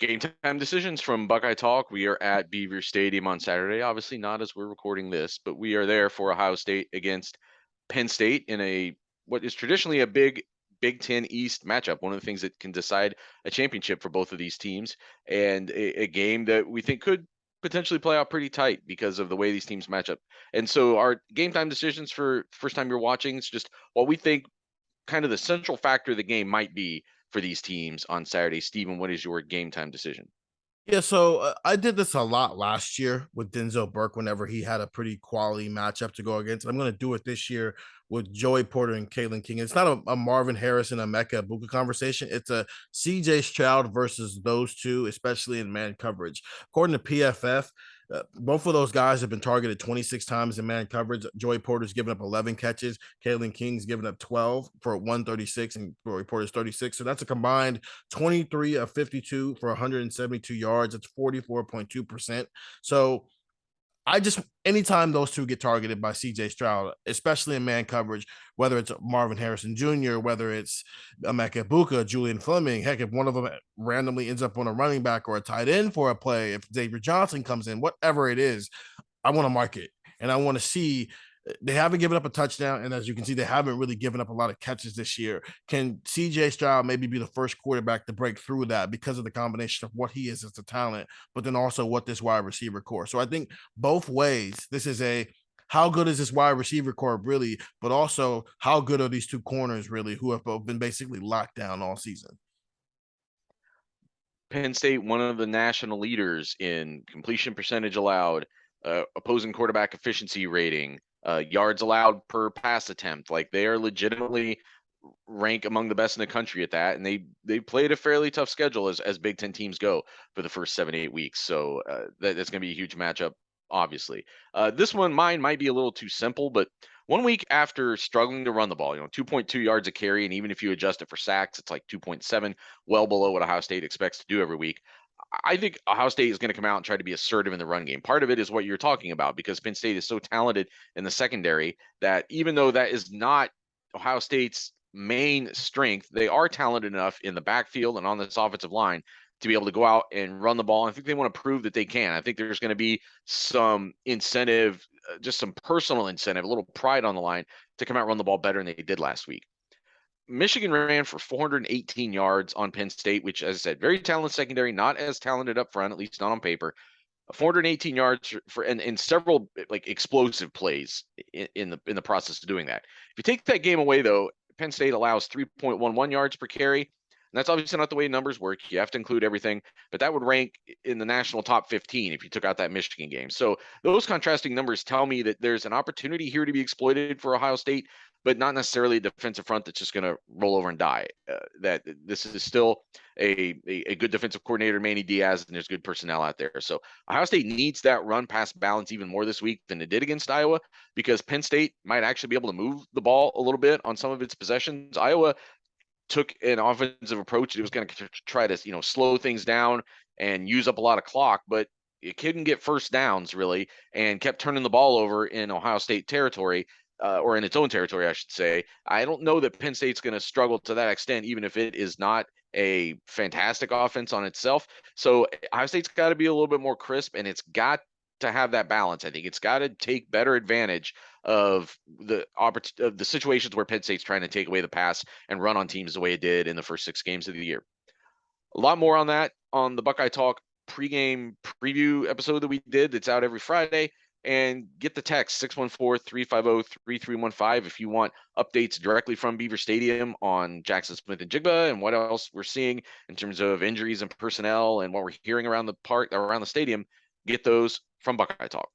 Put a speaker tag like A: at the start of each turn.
A: Game time decisions from Buckeye Talk. We are at Beaver Stadium on Saturday. Obviously, not as we're recording this, but we are there for Ohio State against Penn State in a what is traditionally a big Big Ten East matchup. One of the things that can decide a championship for both of these teams, and a game that we think could potentially play out pretty tight because of the way these teams match up. And so, our game time decisions for first time you're watching, it's just what we think kind of the central factor of the game might be for these teams on Saturday. Steven, what is your game time decision?
B: Yeah, so I did this a lot last year with Denzel Burke whenever he had a pretty quality matchup to go against. I'm going to do it this year with Joey Porter and Kalen King. It's not a Marvin Harrison, a Mecca Ibuka conversation. It's a CJ Stroud versus those two, especially in man coverage. According to PFF, both of those guys have been targeted 26 times in man coverage. Joey Porter's given up 11 catches. Kalen King's given up 12 for 136, and Joey Porter's 36. So that's a combined 23 of 52 for 172 yards. It's 44.2%. So I just anytime those two get targeted by CJ Stroud, especially in man coverage, whether it's Marvin Harrison Jr., whether it's Emeka Buka, Julian Fleming, heck, if one of them randomly ends up on a running back or a tight end for a play, if Xavier Johnson comes in, whatever it is, I want to mark it. And I want to see they haven't given up a touchdown. And as you can see, they haven't really given up a lot of catches this year. Can CJ Stroud maybe be the first quarterback to break through that because of the combination of what he is as a talent, but then also what this wide receiver core? So I think both ways, this is a how good is this wide receiver core really, but also how good are these two corners really who have both been basically locked down all season?
A: Penn State, one of the national leaders in completion percentage allowed, opposing quarterback efficiency rating, yards allowed per pass attempt. Like they are legitimately rank among the best in the country at that, and they played a fairly tough schedule as Big Ten teams go for the first 7 8 weeks. So that's going to be a huge matchup. Obviously, this one mine might be a little too simple, but 1 week after struggling to run the ball, 2.2 yards a carry, and even if you adjust it for sacks, it's like 2.7, well below what Ohio State expects to do every week. I think Ohio State is going to come out and try to be assertive in the run game. Part of it is what you're talking about because Penn State is so talented in the secondary that even though that is not Ohio State's main strength, they are talented enough in the backfield and on this offensive line to be able to go out and run the ball. I think they want to prove that they can. I think there's going to be some incentive, just some personal incentive, a little pride on the line to come out and run the ball better than they did last week. Michigan ran for 418 yards on Penn State, which, as I said, very talented secondary, not as talented up front, at least not on paper. 418 yards for and several like explosive plays in the process of doing that. If you take that game away, though, Penn State allows 3.11 yards per carry. And that's obviously not the way numbers work. You have to include everything, but that would rank in the national top 15 if you took out that Michigan game. So those contrasting numbers tell me that there's an opportunity here to be exploited for Ohio State, but not necessarily a defensive front that's just going to roll over and die. That this is still a good defensive coordinator, Manny Diaz, and there's good personnel out there. So Ohio State needs that run pass balance even more this week than it did against Iowa because Penn State might actually be able to move the ball a little bit on some of its possessions. Iowa took an offensive approach. It was going to try to, slow things down and use up a lot of clock, but it couldn't get first downs really and kept turning the ball over in Ohio State territory. Or in its own territory, I should say. I don't know that Penn State's going to struggle to that extent, even if it is not a fantastic offense on itself. So Ohio State's got to be a little bit more crisp, and it's got to have that balance. I think it's got to take better advantage of the situations where Penn State's trying to take away the pass and run on teams the way it did in the first 6 games of the year. A lot more on that on the Buckeye Talk pregame preview episode that we did that's out every Friday. And get the text 614-350-3315 if you want updates directly from Beaver Stadium on Jackson Smith and Jigba and what else we're seeing in terms of injuries and personnel and what we're hearing around the park, around the stadium. Get those from Buckeye Talk.